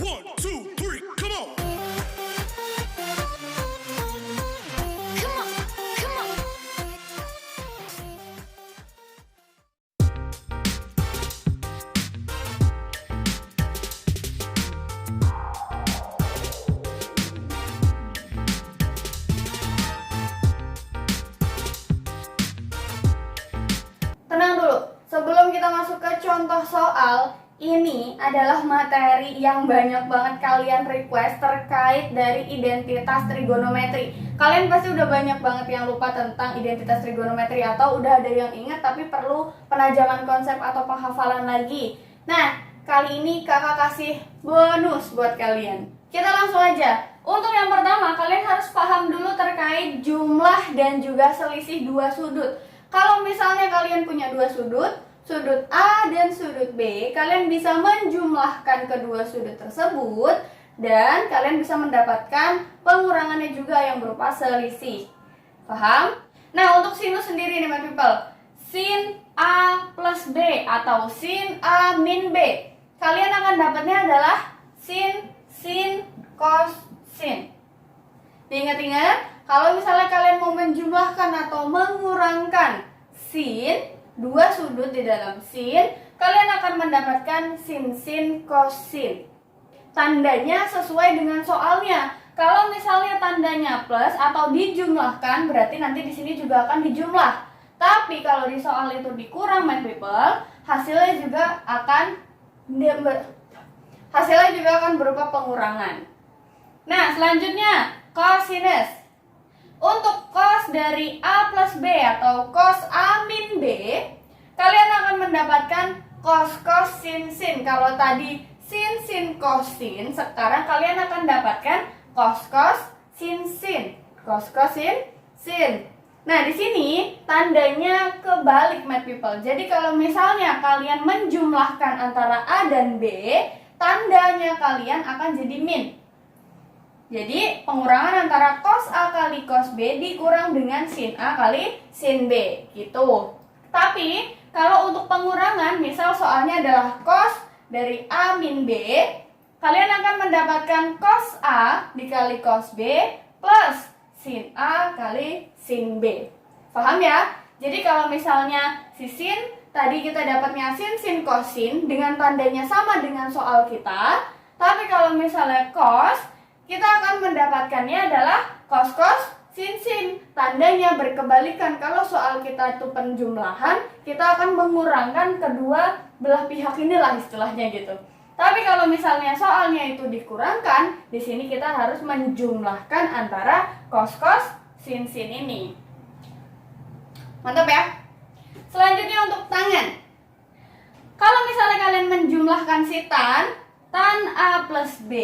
1, 2, 3, come on. Come on, come on. Tenang dulu, sebelum kita masuk ke contoh soal, ini adalah materi yang banyak banget kalian request terkait dari identitas trigonometri. Kalian pasti udah banyak banget yang lupa tentang identitas trigonometri atau udah ada yang ingat tapi perlu penajaman konsep atau penghafalan lagi. Nah, kali ini kakak kasih bonus buat kalian. Kita langsung aja. Untuk yang pertama, kalian harus paham dulu terkait jumlah dan juga selisih dua sudut. Kalau misalnya kalian punya dua sudut, sudut A dan sudut B, kalian bisa menjumlahkan kedua sudut tersebut dan kalian bisa mendapatkan pengurangannya juga yang berupa selisih. Paham? Nah, untuk sinus sendiri nih, my people. Sin A plus B atau sin A min B. Kalian akan dapatnya adalah sin, cos, sin. Diingat-ingat, kalau misalnya kalian mau menjumlahkan atau mengurangkan sin, dua sudut di dalam sin, kalian akan mendapatkan sin, cos, sin. Tandanya sesuai dengan soalnya. Kalau misalnya tandanya plus atau dijumlahkan, berarti nanti di sini juga akan dijumlah. Tapi kalau di soal itu dikurang, my people, hasilnya juga akan berupa pengurangan. Nah, selanjutnya cosinus. Untuk cos dari A plus B atau cos A min B, kalian akan mendapatkan cos sin. Kalau tadi sin cos sin, sekarang kalian akan dapatkan cos sin. Cos sin. Nah, di sini tandanya kebalik, my people. Jadi kalau misalnya kalian menjumlahkan antara A dan B, tandanya kalian akan jadi min. Jadi pengurangan antara cos A kali cos B dikurang dengan sin A kali sin B gitu. Tapi kalau untuk pengurangan, misal soalnya adalah cos dari A min B, kalian akan mendapatkan cos A dikali cos B plus sin A kali sin B. Paham ya? Jadi kalau misalnya si sin tadi kita dapatnya sin cos sin dengan tandanya sama dengan soal kita. Tapi kalau misalnya cos, kita akan mendapatkannya adalah cos sin. Tandanya berkebalikan. Kalau soal kita itu penjumlahan, kita akan mengurangkan kedua belah pihak inilah istilahnya gitu. Tapi kalau misalnya soalnya itu dikurangkan, di sini kita harus menjumlahkan antara cos sin ini. Mantap ya? Selanjutnya untuk tangan. Kalau misalnya kalian menjumlahkan si tan A plus B,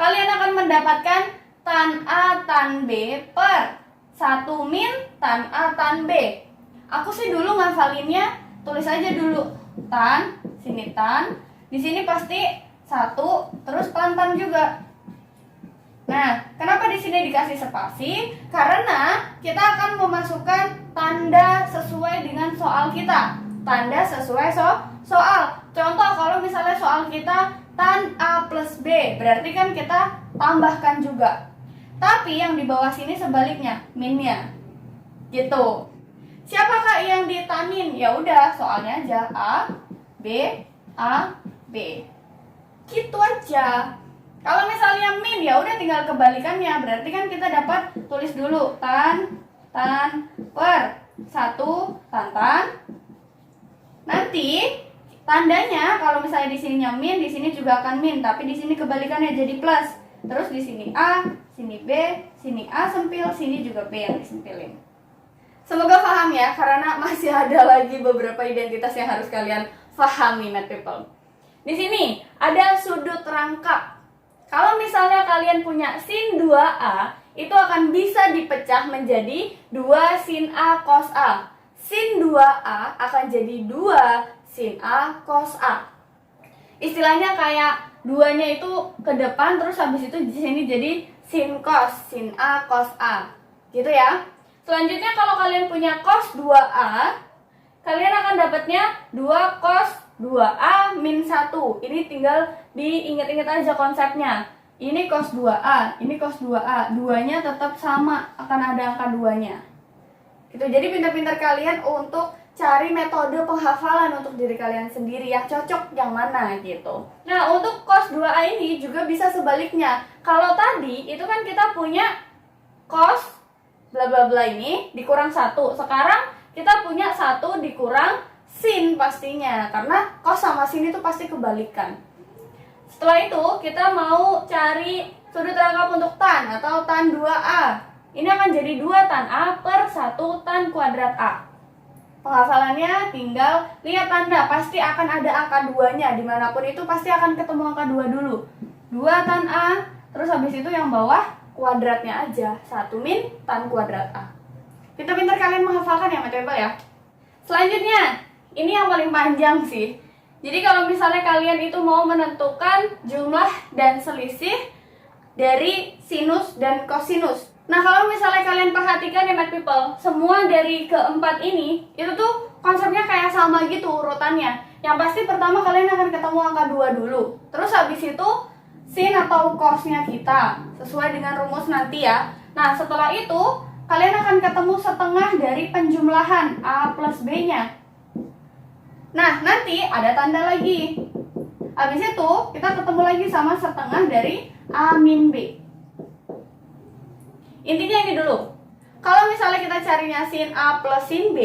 kalian akan mendapatkan tan A tan B per 1 min tan A tan B. Aku sih dulu ngafalinnya, tulis aja dulu tan, sini tan, di sini pasti 1, terus tan juga. Nah, kenapa di sini dikasih spasi? Karena kita akan memasukkan tanda sesuai dengan soal kita. Tanda sesuai soal. Contoh kalau misalnya soal kita tan A plus B, berarti kan kita tambahkan juga. Tapi yang di bawah sini sebaliknya, minnya. Gitu. Siapakah yang ditanin? Ya udah, soalnya aja A, B. Gitu aja. Kalau misalnya min, ya udah tinggal kebalikannya. Berarti kan kita dapat tulis dulu tan per 1 tan. Nanti tandanya kalau misalnya di sininya min, di sini juga akan min, tapi di sini kebalikannya jadi plus. Terus di sini A, sini B, sini A sempil, sini juga B yang disempilin. Semoga paham ya, karena masih ada lagi beberapa identitas yang harus kalian pahami, my people. Di sini ada sudut rangkap. Kalau misalnya kalian punya sin 2A, itu akan bisa dipecah menjadi 2 sin A cos A. Sin 2A akan jadi 2 sin A cos A. Istilahnya kayak duanya itu ke depan, terus habis itu di sini jadi sin A cos A. Gitu ya. Selanjutnya kalau kalian punya cos 2A, kalian akan dapatnya 2 cos 2A min 1. Ini tinggal diingat-ingat aja konsepnya. Ini cos 2A, ini cos 2A. Duanya tetap sama, akan ada angka 2-nya. Gitu. Jadi pintar-pintar kalian untuk cari metode penghafalan untuk diri kalian sendiri yang cocok yang mana gitu. Nah, untuk cos 2A ini juga bisa sebaliknya. Kalau tadi itu kan kita punya cos bla bla bla ini dikurang 1. Sekarang kita punya 1 dikurang sin pastinya, karena cos sama sin itu pasti kebalikan. Setelah itu kita mau cari sudut rangkap untuk tan atau tan 2A. Ini akan jadi 2 tan A per 1 tan kuadrat A. Penghafalannya tinggal lihat tanda, pasti akan ada angka 2-nya. Dimanapun itu pasti akan ketemu angka 2 dulu. 2 tan A, terus habis itu yang bawah kuadratnya aja. 1 min tan kuadrat A. Pintar-pintar kalian menghafalkan ya, Matebel ya. Selanjutnya, ini yang paling panjang sih. Jadi kalau misalnya kalian itu mau menentukan jumlah dan selisih dari sinus dan kosinus. Nah, kalau misalnya kalian perhatikan ya Math People, semua dari keempat ini itu tuh konsepnya kayak sama gitu urutannya. Yang pasti pertama kalian akan ketemu angka 2 dulu. Terus habis itu sin atau cosnya kita sesuai dengan rumus nanti ya. Nah, setelah itu kalian akan ketemu setengah dari penjumlahan A plus B-nya. Nah, nanti ada tanda lagi. Habis itu, kita ketemu lagi sama setengah dari A min B. Intinya ini dulu. Kalau misalnya kita carinya sin A plus sin B,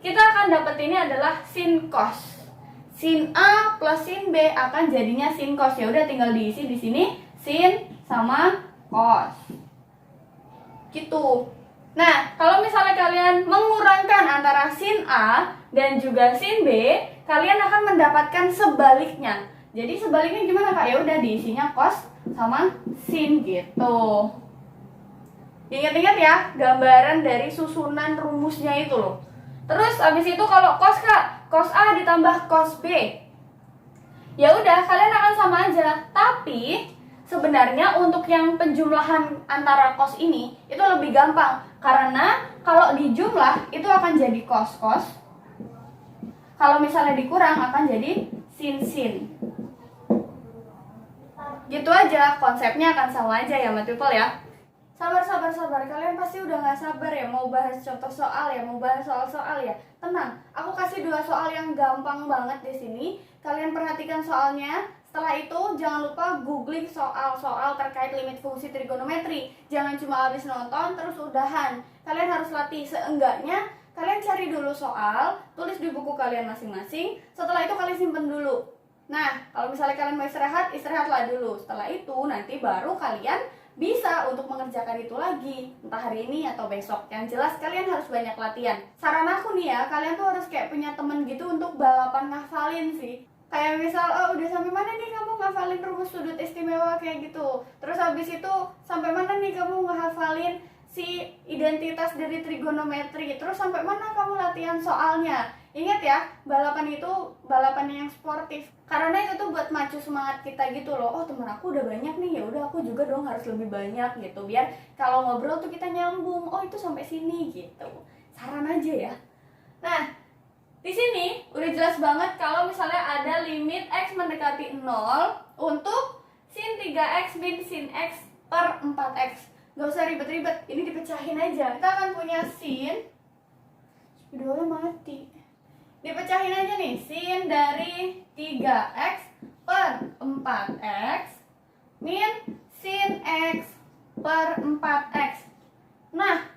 kita akan dapat ini adalah sin cos. Sin A plus sin B akan jadinya sin cos. Ya udah tinggal diisi di sini sin sama cos. Gitu. Nah, kalau misalnya kalian mengurangkan antara sin A dan juga sin B, kalian akan mendapatkan sebaliknya. Jadi sebaliknya gimana Kak? Ya udah diisinya cos sama sin gitu. Ingat-ingat ya, gambaran dari susunan rumusnya itu loh. Terus abis itu kalau cos Kak, cos A ditambah cos B. Ya udah, kalian akan sama aja. Tapi sebenarnya untuk yang penjumlahan antara cos ini itu lebih gampang. Karena kalau dijumlah itu akan jadi cos-cos. Kalau misalnya dikurang akan jadi sin-sin. Gitu aja, konsepnya akan sama aja ya Math People ya. Sabar. Kalian pasti udah gak sabar ya mau bahas contoh soal ya, mau bahas soal-soal ya. Tenang, aku kasih 2 soal yang gampang banget di sini. Kalian perhatikan soalnya. Setelah itu jangan lupa googling soal-soal terkait limit fungsi trigonometri. Jangan cuma habis nonton terus udahan. Kalian harus latih, seenggaknya kalian cari dulu soal, tulis di buku kalian masing-masing. Setelah itu kalian simpen dulu. Nah, kalau misalnya kalian mau istirahat, istirahatlah dulu. Setelah itu nanti baru kalian bisa untuk mengerjakan itu lagi, entah hari ini atau besok. Yang jelas kalian harus banyak latihan. Saran aku nih ya, kalian tuh harus kayak punya temen gitu untuk balapan ngafalin sih. Kayak misal, oh udah sampai mana nih kamu ngafalin rumus sudut istimewa kayak gitu. Terus habis itu sampai mana nih kamu ngehafalin si identitas dari trigonometri. Terus sampai mana kamu latihan soalnya. Ingat ya, balapan itu balapan yang sportif. Karena itu tuh buat macu semangat kita gitu loh. Oh temen aku udah banyak nih, ya udah aku juga dong harus lebih banyak gitu. Biar kalau ngobrol tuh kita nyambung. Oh itu sampai sini gitu. Saran aja ya. Nah, di sini udah jelas banget kalau misalnya ada limit X mendekati 0 untuk sin 3X min sin X per 4X. Gak usah ribet-ribet, ini dipecahin aja. Kita akan punya sin, videonya mati. Dipecahin aja nih, sin dari 3X per 4X min sin X per 4X. Nah,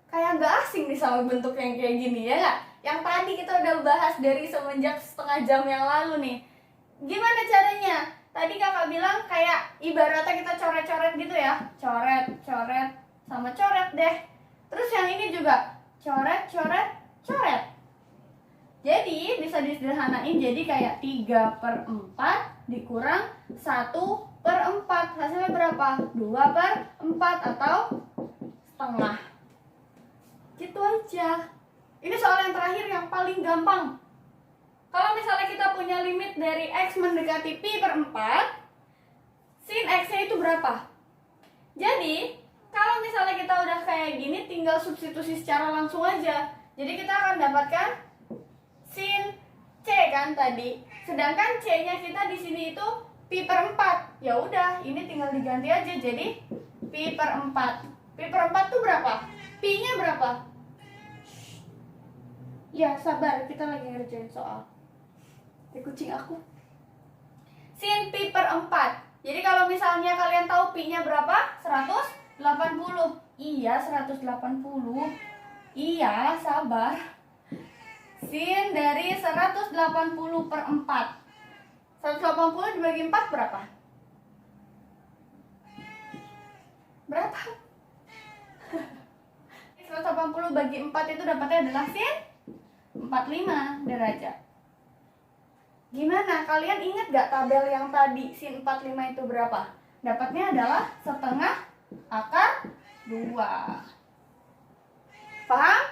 kayak gak asing nih sama bentuk yang kayak gini ya gak? Yang tadi kita udah bahas dari semenjak setengah jam yang lalu nih. Gimana caranya? Tadi kakak bilang kayak ibaratnya kita coret-coret gitu ya. Coret, sama coret deh. Terus yang ini juga coret. Jadi bisa disederhanain jadi kayak 3 per 4 dikurang 1 per 4. Hasilnya berapa? 2 per 4 atau setengah. Gitu aja. Ini soal yang terakhir yang paling gampang. Kalau misalnya kita punya limit dari X mendekati pi per 4, sin X-nya itu berapa? Jadi, kalau misalnya kita udah kayak gini, tinggal substitusi secara langsung aja. Jadi kita akan dapatkan sin C kan tadi. Sedangkan C-nya kita di sini itu pi per 4. Ya udah, ini tinggal diganti aja jadi pi per 4. Pi per 4 tuh berapa? Pi-nya berapa? Ya, sabar, kita lagi ngerjain soal. Kucing aku. Sin pi per 4. Jadi kalau misalnya kalian tahu pi-nya berapa? 180. Iya, 180. Iya, sabar. Sin dari 180 per 4. 180 dibagi 4 berapa? Berapa? 180 bagi 4 itu dapatnya adalah sin 45 derajat. Gimana? Kalian ingat gak tabel yang tadi sin 45 itu berapa? Dapatnya adalah setengah akar 2. Paham?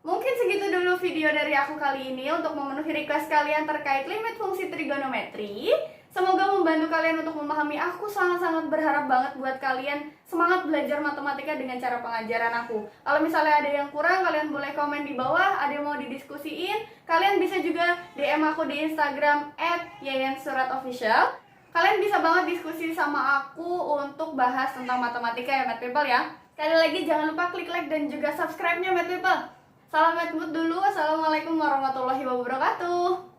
Mungkin segitu dulu video dari aku kali ini untuk memenuhi request kalian terkait limit fungsi trigonometri. Semoga membantu kalian untuk memahami. Aku sangat-sangat berharap banget buat kalian semangat belajar matematika dengan cara pengajaran aku. Kalau misalnya ada yang kurang, kalian boleh komen di bawah. Ada yang mau didiskusiin, kalian bisa juga DM aku di Instagram @yayansuratofficial. Kalian bisa banget diskusi sama aku untuk bahas tentang matematika ya, Math People ya. Sekali lagi jangan lupa klik like dan juga subscribe-nya, Math People. Salam Math Mood dulu. Assalamualaikum warahmatullahi wabarakatuh.